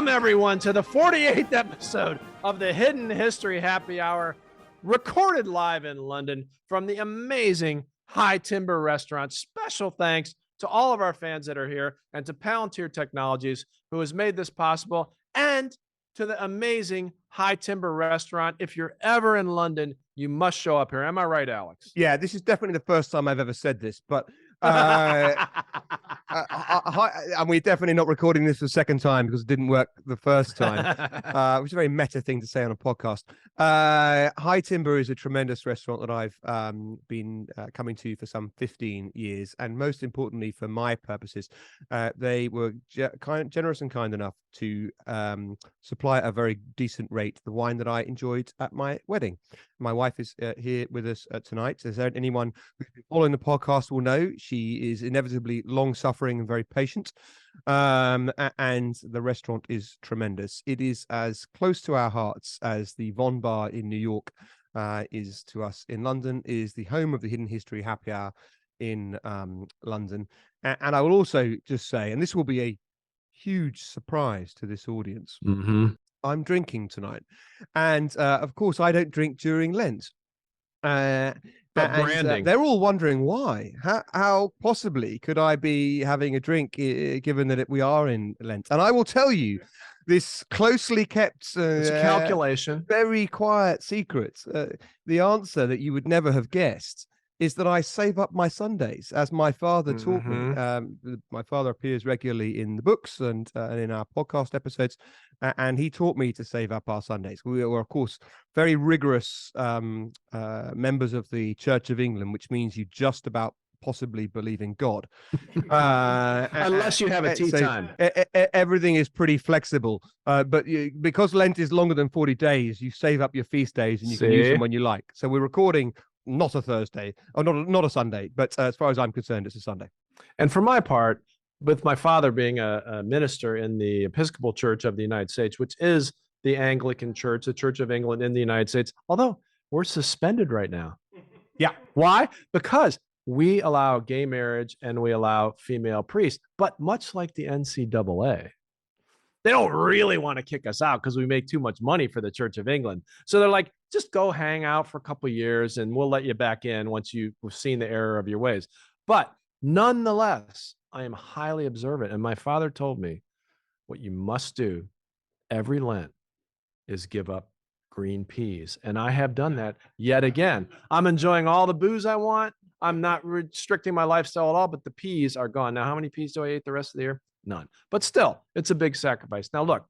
Welcome, everyone, to the 48th episode of the Hidden History Happy Hour, recorded live in London from the amazing High Timber Restaurant. Special thanks to all of our fans that are here and to Palantir Technologies, who has made this possible, and to the amazing High Timber Restaurant. If you're ever in London, you must show up here. Am I right, Alex? Yeah, this is definitely the first time I've ever said this, but and we're definitely not recording this the second time because it didn't work the first time, which is a very meta thing to say on a podcast. High Timber is a tremendous restaurant that I've been coming to for some 15 years. And most importantly, for my purposes, they were generous and kind enough to supply at a very decent rate the wine that I enjoyed at my wedding. My wife is here with us tonight. As anyone who's been following the podcast will know, she is inevitably long-suffering and very patient. And the restaurant is tremendous. It is as close to our hearts as the Von Bar in New York is to us in London, is the home of the Hidden History Happy Hour in London. And I will also just say, and this will be a huge surprise to this audience, I'm drinking tonight. And of course, I don't drink during Lent. Branding. They're all wondering why. How possibly could I be having a drink given that we are in Lent? And I will tell you this closely kept, it's a calculation, very quiet secret. The answer that you would never have guessed is that I save up my Sundays, as my father taught me. My father appears regularly in the books and in our podcast episodes, and he taught me to save up our Sundays. We were, of course, very rigorous members of the Church of England, which means you just about possibly believe in God. Unless you have a tea time. Everything is pretty flexible. But because Lent is longer than 40 days, you save up your feast days and you can use them when you like. So we're recording not a Thursday, or not a Sunday, but as far as I'm concerned, it's a Sunday. And for my part, with my father being a minister in the Episcopal Church of the United States, which is the Anglican Church, the Church of England in the United States, although we're suspended right now. Yeah. Why? Because we allow gay marriage and we allow female priests, but much like the NCAA, they don't really want to kick us out because we make too much money for the Church of England. So they're like, just go hang out for a couple of years and we'll let you back in once you've seen the error of your ways. But nonetheless, I am highly observant. And my father told me what you must do every Lent is give up green peas. And I have done that yet again. I'm enjoying all the booze I want. I'm not restricting my lifestyle at all, but the peas are gone. Now, how many peas do I eat the rest of the year? None. But still, it's a big sacrifice. Now, look,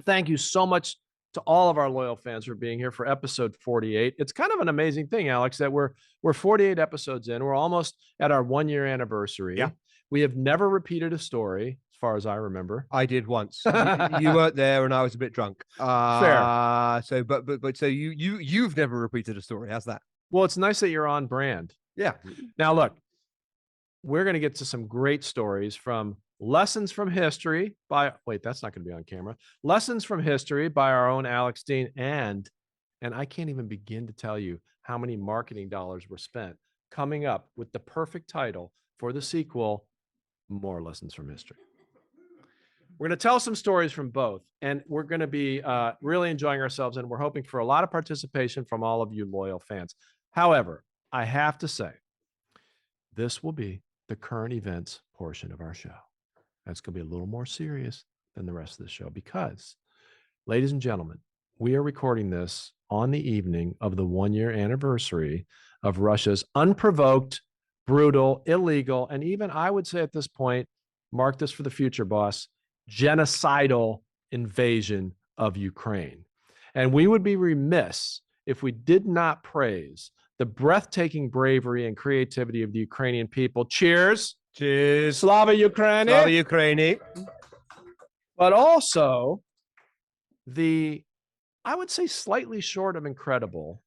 thank you so much to all of our loyal fans for being here for episode 48. It's kind of an amazing thing, Alex, that we're 48 episodes in. We're almost at our 1-year anniversary. Yeah. We have never repeated a story, as far as I remember. I did once. You weren't there, and I was a bit drunk. Fair. So, but so you've never repeated a story. How's that? Well, it's nice that you're on brand. Yeah. Now, look, we're going to get to some great stories from Lessons from History by, wait, that's not going to be on camera. Lessons from History by our own Alex Dean. And I can't even begin to tell you how many marketing dollars were spent coming up with the perfect title for the sequel, More Lessons from History. We're going to tell some stories from both, and we're going to be really enjoying ourselves, and we're hoping for a lot of participation from all of you loyal fans. However, I have to say, this will be the current events portion of our show. That's going to be a little more serious than the rest of the show because, ladies and gentlemen, we are recording this on the evening of the 1-year anniversary of Russia's unprovoked, brutal, illegal, and even I would say at this point, mark this for the future, boss, genocidal invasion of Ukraine. And we would be remiss if we did not praise the breathtaking bravery and creativity of the Ukrainian people. Cheers. Cheers. Slava Ukraini. Slava Ukraini. But also the, I would say, slightly short of incredible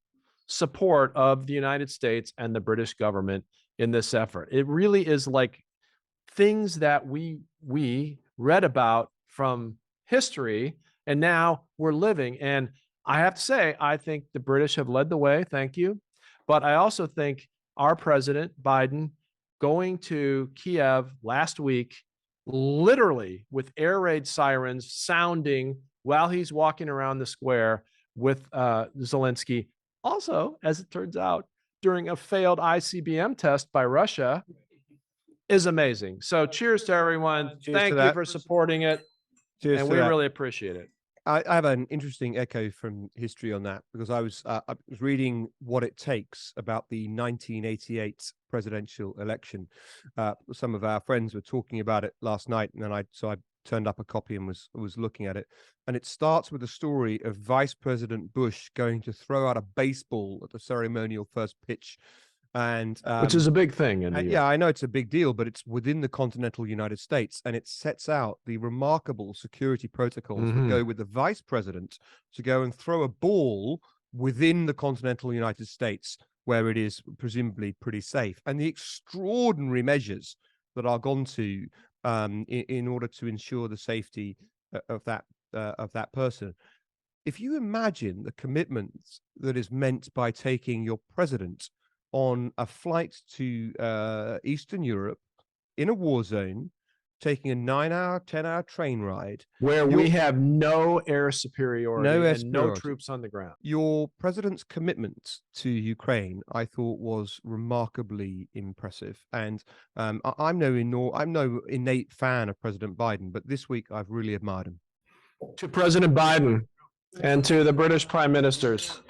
support of the United States and the British government in this effort. It really is like things that we read about from history, and now we're living. And I have to say, I think the British have led the way. Thank you. But I also think our president, Biden, going to Kiev last week, literally with air raid sirens sounding while he's walking around the square with Zelensky. Also, as it turns out, during a failed ICBM test by Russia, is amazing. So cheers to everyone. Thank you for supporting it. Cheers, and we really appreciate it. I have an interesting echo from history on that, because I was reading What It Takes about the 1988 presidential election. Some of our friends were talking about it last night, and then I turned up a copy and was looking at it. And it starts with a story of Vice President Bush going to throw out a baseball at the ceremonial first pitch. And which is a big thing in the yeah, I know it's a big deal, but it's within the continental United States, and it sets out the remarkable security protocols that go with the vice president to go and throw a ball within the continental United States, where it is presumably pretty safe, and the extraordinary measures that are gone to in order to ensure the safety of that person. If you imagine the commitment that is meant by taking your president on a flight to Eastern Europe in a war zone, taking a 9-hour, 10-hour train ride, where we have no air superiority and no troops on the ground. Your president's commitment to Ukraine, I thought, was remarkably impressive. And I'm no innate fan of President Biden, but this week I've really admired him. To President Biden and to the British prime ministers,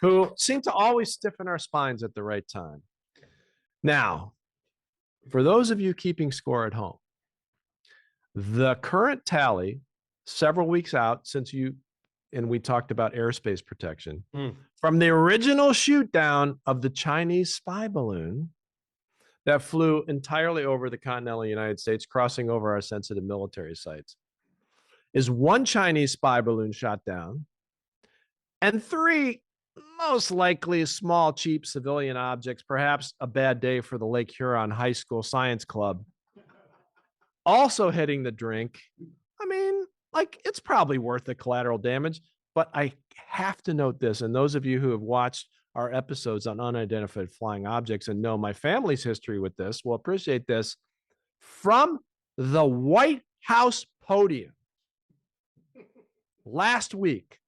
who seem to always stiffen our spines at the right time. Now, for those of you keeping score at home, the current tally, several weeks out since we talked about airspace protection, from the original shoot down of the Chinese spy balloon that flew entirely over the continental United States, crossing over our sensitive military sites, is 1 Chinese spy balloon shot down and 3 most likely small, cheap civilian objects, perhaps a bad day for the Lake Huron High School Science Club, also hitting the drink. I mean, like, it's probably worth the collateral damage, but I have to note this, and those of you who have watched our episodes on unidentified flying objects and know my family's history with this will appreciate this. From the White House podium last week,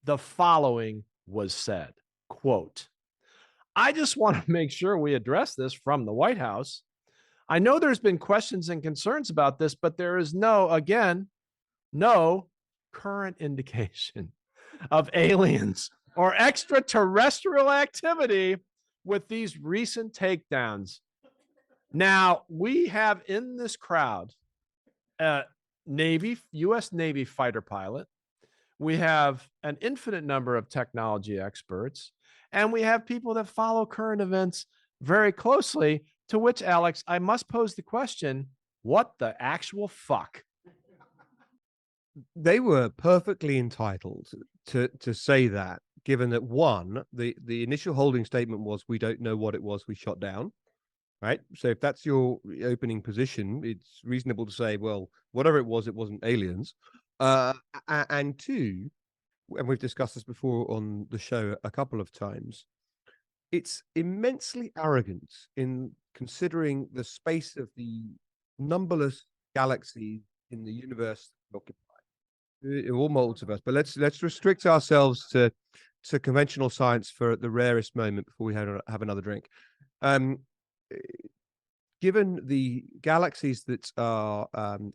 the following was said, quote, "I just want to make sure we address this from the White House. I know there's been questions and concerns about this, but there is no current indication of aliens or extraterrestrial activity with these recent takedowns." Now, we have in this crowd a U.S. Navy fighter pilot. We have an infinite number of technology experts, and we have people that follow current events very closely, to which, Alex, I must pose the question, what the actual fuck? They were perfectly entitled to say that, given that, one, the initial holding statement was, we don't know what it was we shot down, right? So if that's your opening position, it's reasonable to say, well, whatever it wasn't aliens. And 2, and we've discussed this before on the show a couple of times, it's immensely arrogant in considering the space of the numberless galaxies in the universe occupied, all multiverse. But let's restrict ourselves to conventional science for the rarest moment before we have another drink. Given the galaxies that are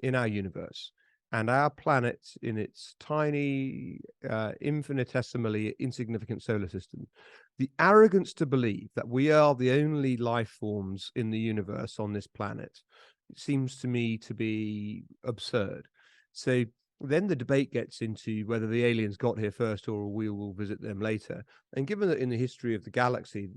in our universe, and our planet in its tiny, infinitesimally insignificant solar system, the arrogance to believe that we are the only life forms in the universe on this planet, it seems to me to be absurd. So then the debate gets into whether the aliens got here first or we will visit them later. And given that in the history of the galaxy,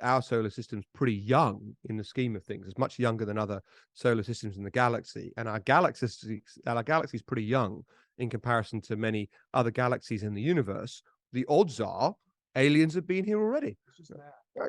our solar system's pretty young in the scheme of things, it's much younger than other solar systems in the galaxy. And our galaxy is pretty young in comparison to many other galaxies in the universe. The odds are aliens have been here already.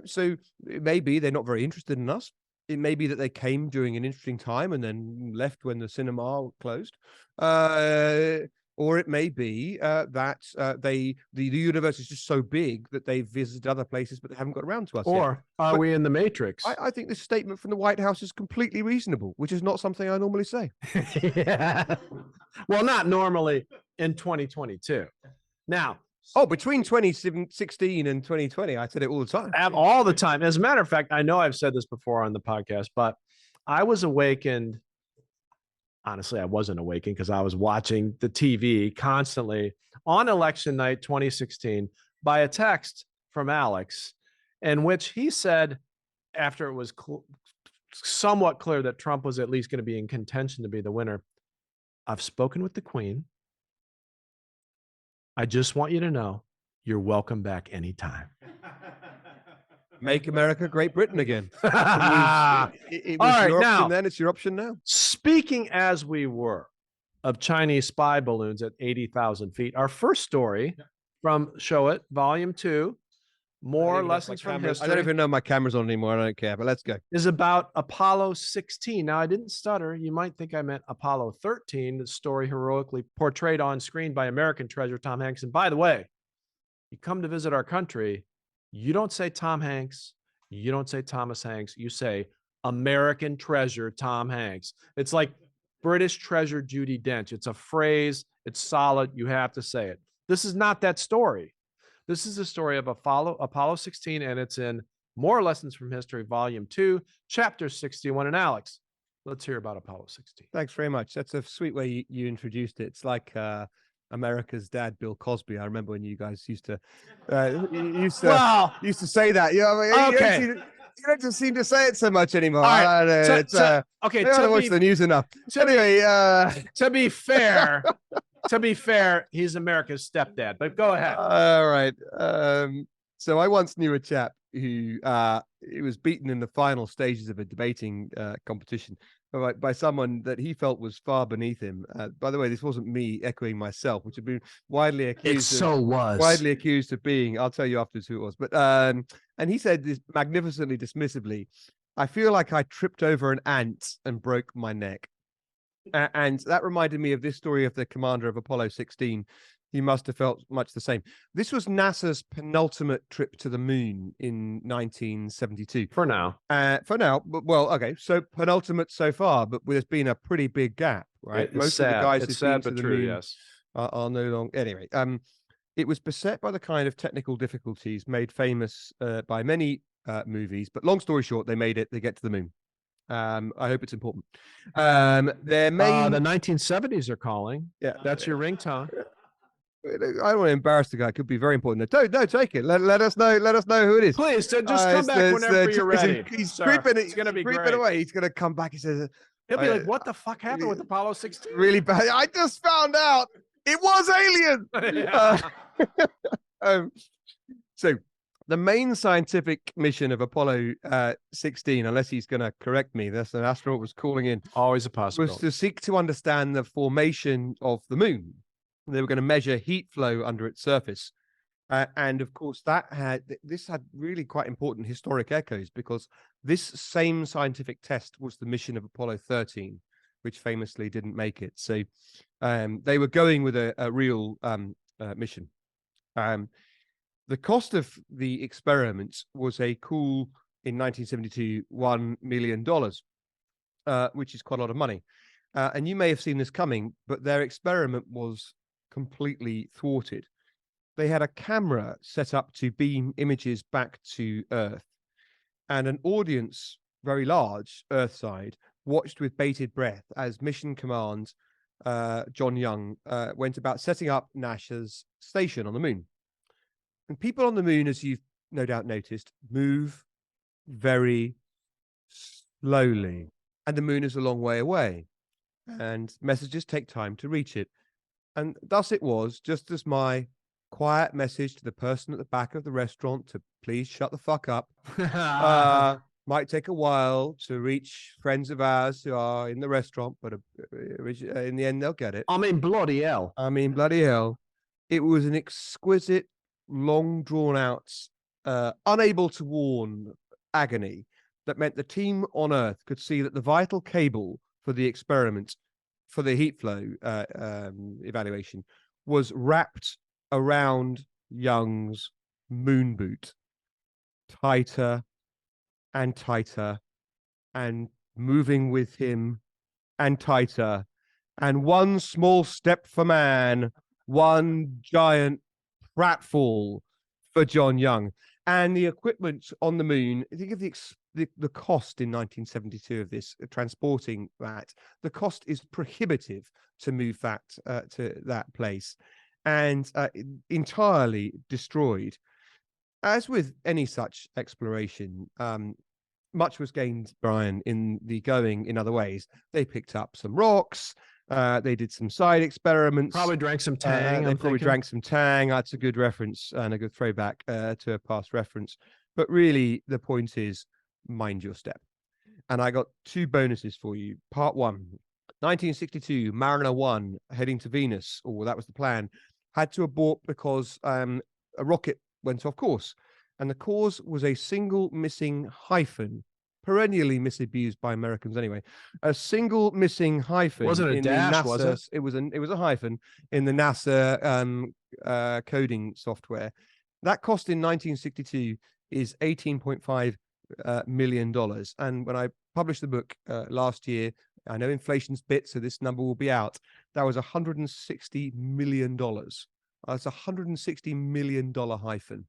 So it may be they're not very interested in us. It may be that they came during an interesting time and then left when the cinema closed. Or or it may be that the universe is just so big that they've visited other places, but they haven't got around to us yet. Or are we in the Matrix? I think this statement from the White House is completely reasonable, which is not something I normally say. Yeah. Well, not normally in 2022. Now, between 2016 and 2020, I said it all the time. All the time. As a matter of fact, I know I've said this before on the podcast, but I was awakened. Honestly, I wasn't awakened because I was watching the TV constantly on election night 2016 by a text from Alex, in which he said, after it was somewhat clear that Trump was at least going to be in contention to be the winner, I've spoken with the Queen. I just want you to know you're welcome back anytime. Make America Great Britain again. It was All your right, option now, then, it's your option now. Speaking as we were of Chinese spy balloons at 80,000 feet, our first story from Show It, Volume 2, More Lessons from History. I don't even know my camera's on anymore. I don't care, but let's go. Is about Apollo 16. Now, I didn't stutter. You might think I meant Apollo 13, the story heroically portrayed on screen by American treasure Tom Hanks. And by the way, you come to visit our country, you don't say Tom Hanks, you don't say Thomas Hanks, you say American treasure Tom Hanks. It's like British treasure Judi Dench. It's a phrase, it's solid, you have to say it. This is not that story. This is the story of Apollo 16, and it's in More Lessons from History, Volume 2, Chapter 61. And Alex, let's hear about Apollo 16. Thanks very much. That's a sweet way you introduced it. It's like America's dad, Bill Cosby. I remember when you guys used to say that. You know, I mean, okay. You don't seem to say it so much anymore. All right. I don't know. Okay. I don't watch the news enough. Anyway, to be fair, he's America's stepdad. But go ahead. All right. So I once knew a chap who he was beaten in the final stages of a debating competition by someone that he felt was far beneath him. By the way, this wasn't me echoing myself, which had been widely accused. Widely accused of being. I'll tell you afterwards who it was. But and he said this magnificently dismissively, "I feel like I tripped over an ant and broke my neck." And that reminded me of this story of the commander of Apollo 16. He must have felt much the same. This was NASA's penultimate trip to the moon in 1972. For now. Well, okay. So penultimate so far, but there's been a pretty big gap, right? Most of the guys who've been to the moon yes. are no longer. Anyway, it was beset by the kind of technical difficulties made famous by many movies. But long story short, they made it. They get to the moon. I hope it's important. Their main the 1970s are calling. Yeah, that's your ringtone. I don't want to embarrass the guy. It could be very important. No, take it. Let us know. Let us know who it is. Please, just come back whenever you're ready. He's creeping. It's going to be creeping great. away. He's going to come back. He says, he'll be like, "What the fuck happened with Apollo 16?" Really bad. I just found out it was alien. So the main scientific mission of Apollo 16, unless he's going to correct me, that's an astronaut was calling in. Always a possibility. Was to seek to understand the formation of the moon. They were going to measure heat flow under its surface. And of course, this had really quite important historic echoes, because this same scientific test was the mission of Apollo 13, which famously didn't make it. So they were going with a real mission. The cost of the experiment was a cool, in 1972, $1 million, which is quite a lot of money. And you may have seen this coming, but their experiment was completely thwarted. They had a camera set up to beam images back to Earth, and an audience, very large, Earthside, watched with bated breath as Mission Command John Young went about setting up NASA's station on the moon. And people on the moon, as you've no doubt noticed, move very slowly, and the moon is a long way away, and messages take time to reach it. And thus it was, just as my quiet message to the person at the back of the restaurant to please shut the fuck up might take a while to reach friends of ours who are in the restaurant, but in the end they'll get it. I mean, bloody hell. It was an exquisite, long drawn out, unable to warn agony that meant the team on Earth could see that the vital cable for the experiment for the heat flow evaluation was wrapped around Young's moon boot, tighter and tighter, and moving with him and tighter. And one small step for man, one giant pratfall for John Young. And the equipment on the moon, think of the cost in 1972 of this, transporting that, the cost is prohibitive to move that to that place, and entirely destroyed. As with any such exploration, much was gained, Brian, in the going in other ways. They picked up some rocks. They did some side experiments. Probably drank some Tang. They probably drank some Tang. That's a good reference and a good throwback to a past reference. But really, the point is, mind your step. And I got two bonuses for you. Part one, 1962, Mariner 1 heading to Venus, or that was the plan, had to abort because a rocket went off course. And the cause was a single missing hyphen, perennially misabused by Americans anyway. A single missing hyphen. Wasn't a dash, was it? It was a hyphen in the NASA coding software. That cost in 1962 is $18.5 million. And when I published the book last year, I know inflation's bit, so this number will be out. That was $160 million. That's $160 million hyphen.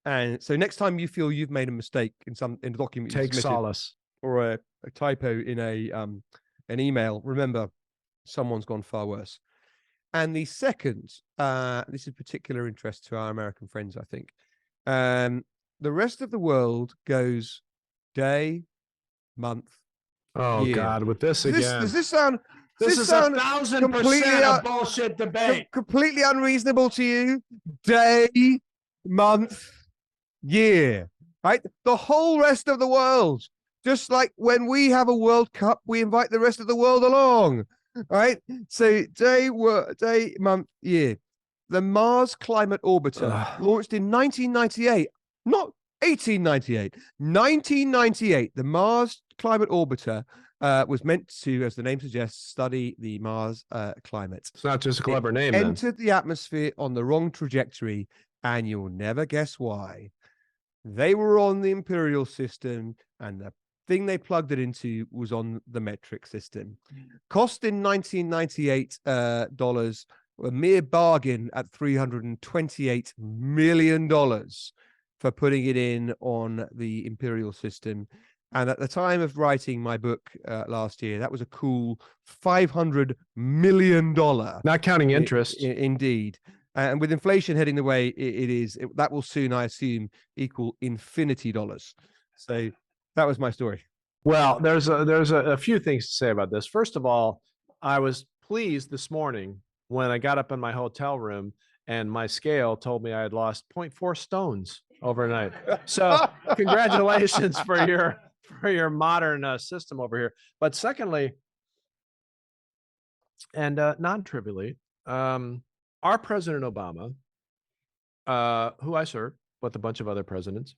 And so next time you feel you've made a mistake in a document, take solace, or a typo in an email, remember, someone's gone far worse. And the second, this is particular interest to our American friends, I think. The rest of the world goes day, month, oh year. God, with this again. Does this sound? This is 1,000% a bullshit debate. Completely unreasonable to you? Day, month, year, right? The whole rest of the world. Just like when we have a World Cup, we invite the rest of the world along, right? So day, month, year. The Mars Climate Orbiter launched in 1998, not 1898, 1998. The Mars Climate Orbiter was meant to, as the name suggests, study the Mars climate. It's not just a clever name. Entered the atmosphere on the wrong trajectory, and you'll never guess why. They were on the imperial system, and the thing they plugged it into was on the metric system. Cost in 1998 dollars, a mere bargain at $328 million for putting it in on the imperial system. And at the time of writing my book last year, that was a cool $500 million. Not counting interest. Indeed. And with inflation heading the way that will soon, I assume, equal infinity dollars. So that was my story. Well, there's a few things to say about this. First of all, I was pleased this morning when I got up in my hotel room and my scale told me I had lost 0.4 stones overnight. So congratulations for your modern system over here. But secondly, and non-trivially, our President Obama, who I served with a bunch of other presidents,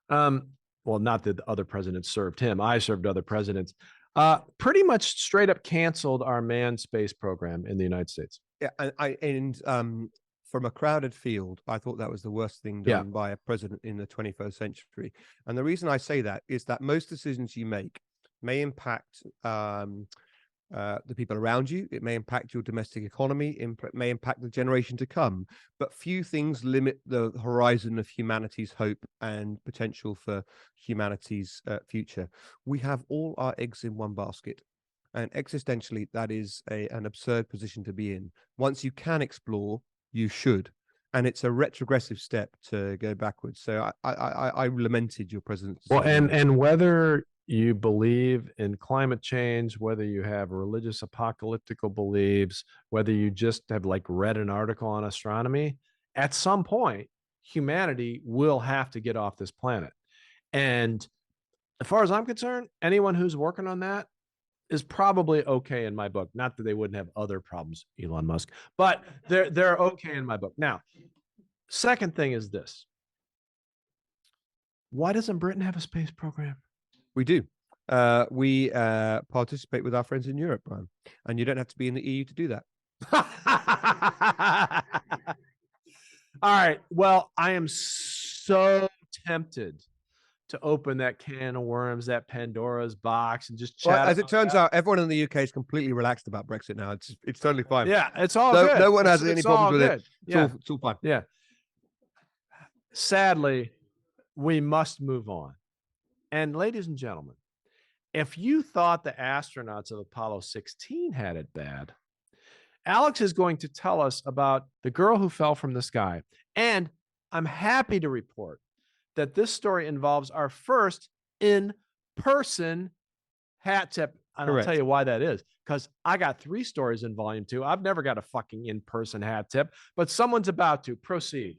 well, not that the other presidents served him, I served other presidents, pretty much straight up canceled our manned space program in the United States. Yeah, and from a crowded field, I thought that was the worst thing done by a president in the 21st century. And the reason I say that is that most decisions you make may impact the people around you. It may impact your domestic economy. It may impact the generation to come. But few things limit the horizon of humanity's hope and potential for humanity's future. We have all our eggs in one basket. And existentially, that is an absurd position to be in. Once you can explore, you should. And it's a retrogressive step to go backwards. So I lamented your president's decision. Well, and whether you believe in climate change, whether you have religious apocalyptical beliefs, whether you just have read an article on astronomy, at some point, humanity will have to get off this planet. And as far as I'm concerned, anyone who's working on that is probably okay in my book. Not that they wouldn't have other problems, Elon Musk, but they're okay in my book. Now, second thing is this. Why doesn't Britain have a space program? We do. We participate with our friends in Europe, Brian, and you don't have to be in the EU to do that. All right. Well, I am so tempted to open that can of worms, that Pandora's box, and just Well, chat. as it turns out, everyone in the UK is completely relaxed about Brexit now. It's totally fine. Yeah, it's all no, good. No one has any It's problems all with good. it. Yeah. It's all fine. Yeah. Sadly, we must move on. And ladies and gentlemen, if you thought the astronauts of Apollo 16 had it bad, Alex is going to tell us about the girl who fell from the sky. And I'm happy to report that this story involves our first in-person hat tip. And I'll tell you why that is, because I got 3 stories in volume 2. I've never got a fucking in-person hat tip, but someone's about to. Proceed.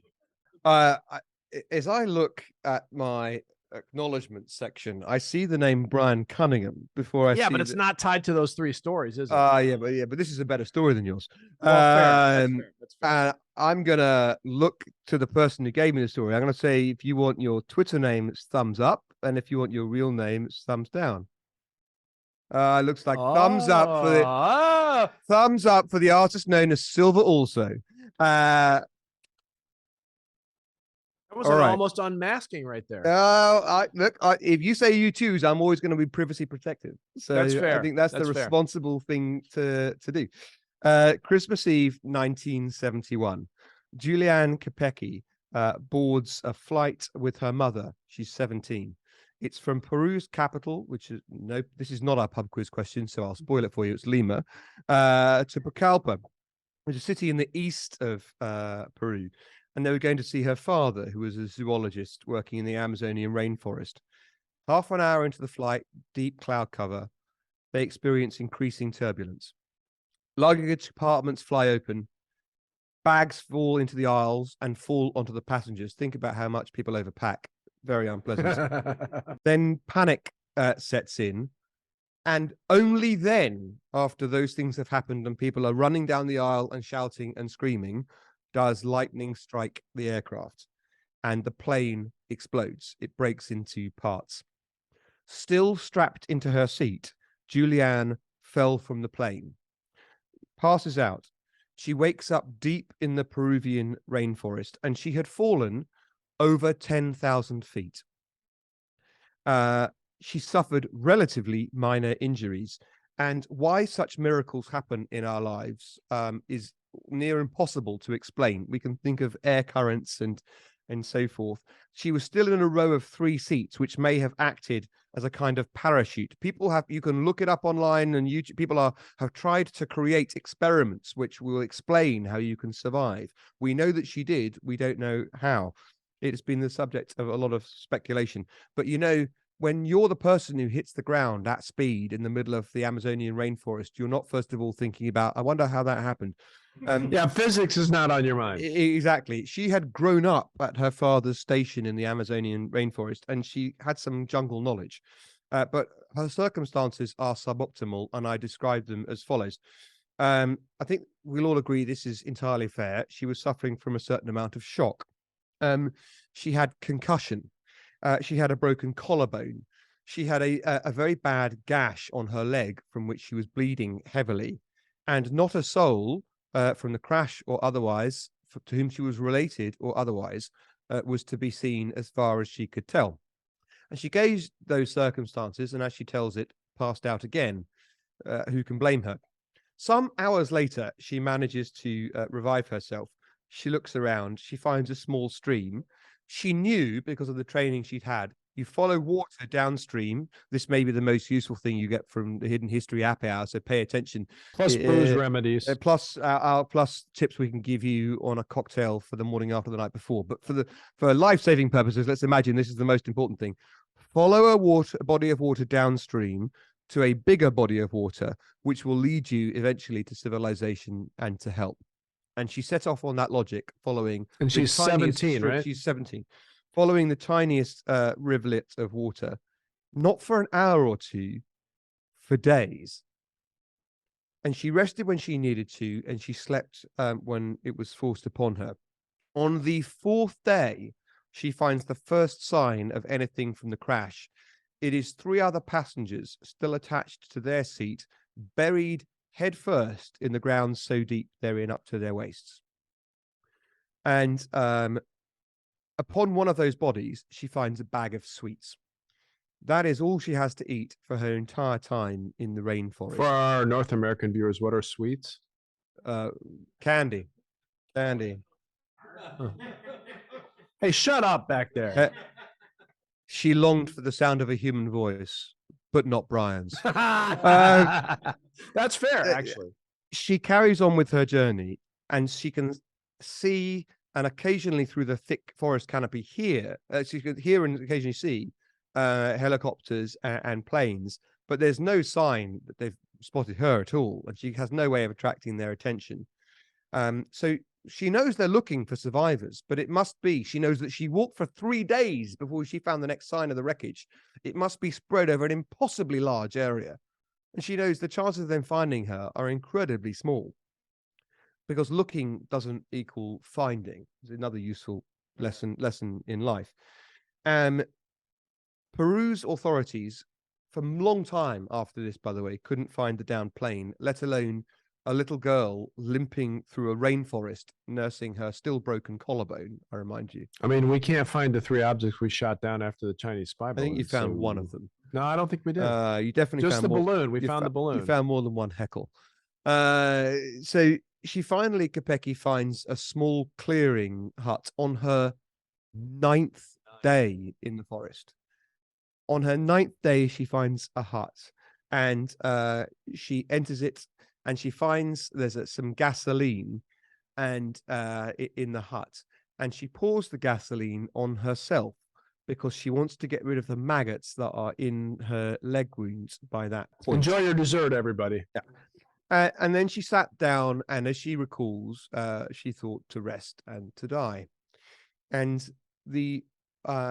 As I look at my acknowledgement section, I see the name Brian Cunningham before I see. Yeah, but it's not tied to those 3 stories, is it? Yeah, but this is a better story than yours. Well, fair. That's fair. I'm gonna look to the person who gave me the story. I'm gonna say, if you want your Twitter name, it's thumbs up, and if you want your real name, it's thumbs down. Looks like thumbs up for the artist known as Silver also. That was almost unmasking right there. If you say U2s, I'm always going to be privacy protected. So that's fair. I think that's the responsible thing to do. Christmas Eve, 1971. Julianne Kopecky boards a flight with her mother. She's 17. It's from Peru's capital, which is this is not our pub quiz question, so I'll spoil it for you. It's Lima, to Pucallpa, which is a city in the east of Peru. And they were going to see her father, who was a zoologist working in the Amazonian rainforest. Half an hour into the flight, deep cloud cover, they experience increasing turbulence. Luggage compartments fly open, bags fall into the aisles and fall onto the passengers. Think about how much people overpack. Very unpleasant. Then panic sets in. And only then, after those things have happened and people are running down the aisle and shouting and screaming, does lightning strike the aircraft, and the plane explodes. It breaks into parts. Still strapped into her seat, Julianne fell from the plane, passes out. She wakes up deep in the Peruvian rainforest, and she had fallen over 10,000 feet. She suffered relatively minor injuries, and why such miracles happen in our lives is near impossible to explain. We can think of air currents and so forth. She was still in a row of 3 seats, which may have acted as a kind of parachute. You can look it up online, and YouTube. People have tried to create experiments which will explain how you can survive. We know that she did. We don't know how. It's been the subject of a lot of speculation. But when you're the person who hits the ground at speed in the middle of the Amazonian rainforest, you're not first of all thinking about, I wonder how that happened. Physics is not on your mind. Exactly. She had grown up at her father's station in the Amazonian rainforest, and she had some jungle knowledge. But her circumstances are suboptimal, and I describe them as follows. I think we'll all agree this is entirely fair. She was suffering from a certain amount of shock. She had concussion. She had a broken collarbone. She had a very bad gash on her leg from which she was bleeding heavily, and not a soul from the crash or otherwise to whom she was related or otherwise was to be seen as far as she could tell. And she gave those circumstances, and as she tells it, passed out again. Who can blame her? Some hours later, she manages to revive herself. She looks around. She finds a small stream. She knew, because of the training she'd had, you follow water downstream. This may be the most useful thing you get from the Hidden History App Hour, so pay attention. Plus booze remedies. Plus tips we can give you on a cocktail for the morning after the night before. But for life-saving purposes, let's imagine this is the most important thing. Follow a body of water downstream to a bigger body of water, which will lead you eventually to civilization and to help. And she set off on that logic, following. And she's 17, right? She's 17. Following the tiniest rivulet of water, not for an hour or two, for days. And she rested when she needed to, and she slept when it was forced upon her. On the 4th day, she finds the first sign of anything from the crash, it is 3 other passengers still attached to their seat, buried headfirst in the ground so deep they're in up to their waists. And upon one of those bodies, she finds a bag of sweets. That is all she has to eat for her entire time in the rainforest. For our North American viewers, what are sweets? Candy. Candy. Huh. Hey, shut up back there. She longed for the sound of a human voice, but not Brian's. That's fair, actually. She carries on with her journey, and she can see, and occasionally through the thick forest canopy she can hear and occasionally see helicopters and planes, but there's no sign that they've spotted her at all, and she has no way of attracting their attention. So she knows they're looking for survivors, but it must be, she knows that she walked for 3 days before she found the next sign of the wreckage. It must be spread over an impossibly large area. And she knows the chances of them finding her are incredibly small, because looking doesn't equal finding. It's another useful lesson in life. Peru's authorities, for a long time after this, by the way, couldn't find the downed plane, let alone a little girl limping through a rainforest, nursing her still broken collarbone, I remind you. I mean, we can't find the 3 objects we shot down after the Chinese spy balloon. I think you found one of them. No, I don't think we did. You definitely just found the more. balloon. We found the balloon. You found more than one heckle. So she finally, Kopecky, finds a small clearing hut on her 9th day in the forest. On her 9th day, she finds a hut, and she enters it, and she finds there's some gasoline and in the hut, and she pours the gasoline on herself because she wants to get rid of the maggots that are in her leg wounds by that point. Enjoy your dessert, everybody. Yeah. And then she sat down, and as she recalls, she thought to rest and to die. And the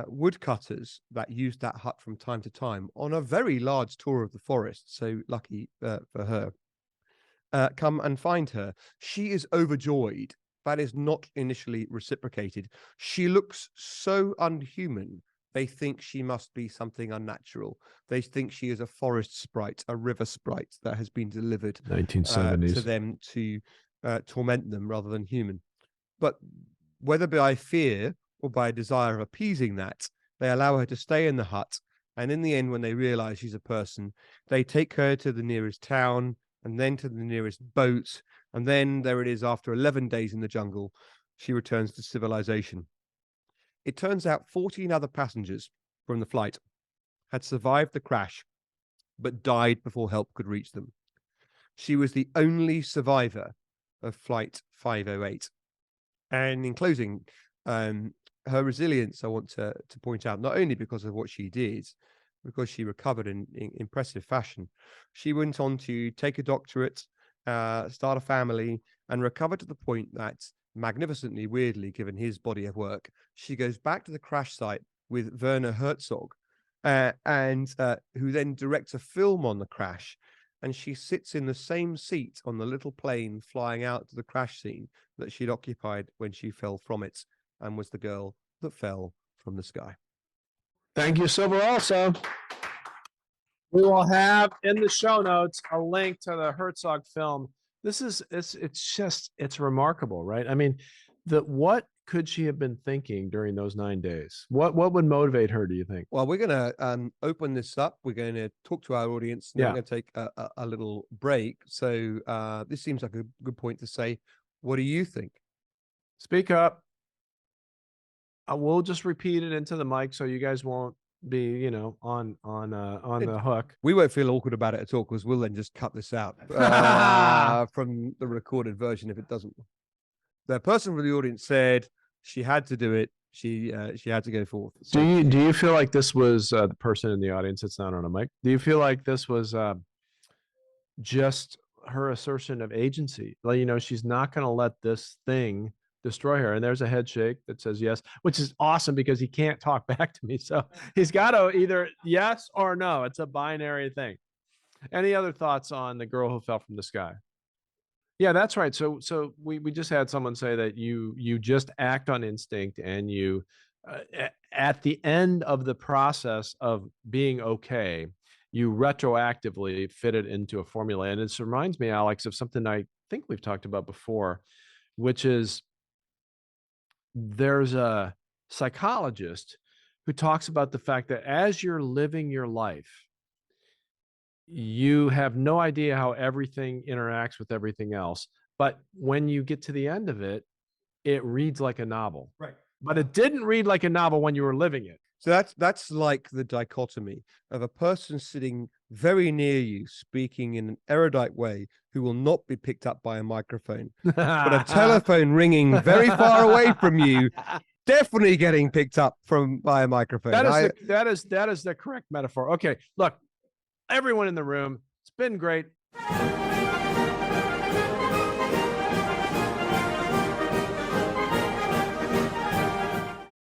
woodcutters that used that hut from time to time on a very large tour of the forest, so lucky for her, come and find her. She is overjoyed. That is not initially reciprocated. She looks so unhuman. They think she must be something unnatural. They think she is a forest sprite, a river sprite that has been delivered 1970s to them to torment them rather than human. But whether by fear or by a desire of appeasing that, they allow her to stay in the hut. And in the end, when they realize she's a person, they take her to the nearest town, and then to the nearest boat. And then there it is, after 11 days in the jungle, she returns to civilization. It turns out 14 other passengers from the flight had survived the crash, but died before help could reach them. She was the only survivor of Flight 508. And in closing, her resilience, I want to point out, not only because of what she did, because she recovered in impressive fashion. She went on to take a doctorate, start a family, and recover to the point that, magnificently weirdly, given his body of work, she goes back to the crash site with Werner Herzog, who then directs a film on the crash. And she sits in the same seat on the little plane flying out to the crash scene that she'd occupied when she fell from it and was the girl that fell from the sky. Thank you, Silver. Also, we will have in the show notes a link to the Herzog film. This is it's remarkable, right? I mean, what could she have been thinking during those 9 days? What would motivate her, do you think? Well, we're going to open this up. We're going to talk to our audience. And We're going to take a little break. So this seems like a good point to say. What do you think? Speak up. We'll just repeat it into the mic so you guys won't be, on the hook. We won't feel awkward about it at all, because we'll then just cut this out from the recorded version if it doesn't. The person from the audience said she had to do it. She had to go forth. So, do you feel like this was the person in the audience that's not on a mic? Do you feel like this was just her assertion of agency? Like, she's not going to let this thing destroy her. And there's a head shake that says yes, which is awesome because he can't talk back to me. So he's got to either yes or no. It's a binary thing. Any other thoughts on the girl who fell from the sky? Yeah, that's right. So we just had someone say that you just act on instinct and you at the end of the process of being okay, you retroactively fit it into a formula. And this reminds me, Alex, of something I think we've talked about before, which is there's a psychologist who talks about the fact that as you're living your life, you have no idea how everything interacts with everything else. But when you get to the end of it, it reads like a novel. Right. But it didn't read like a novel when you were living it. So that's like the dichotomy of a person sitting very near you, speaking in an erudite way, who will not be picked up by a microphone, but a telephone ringing very far away from you, definitely getting picked up by a microphone. That is the correct metaphor. Okay, look, everyone in the room, it's been great.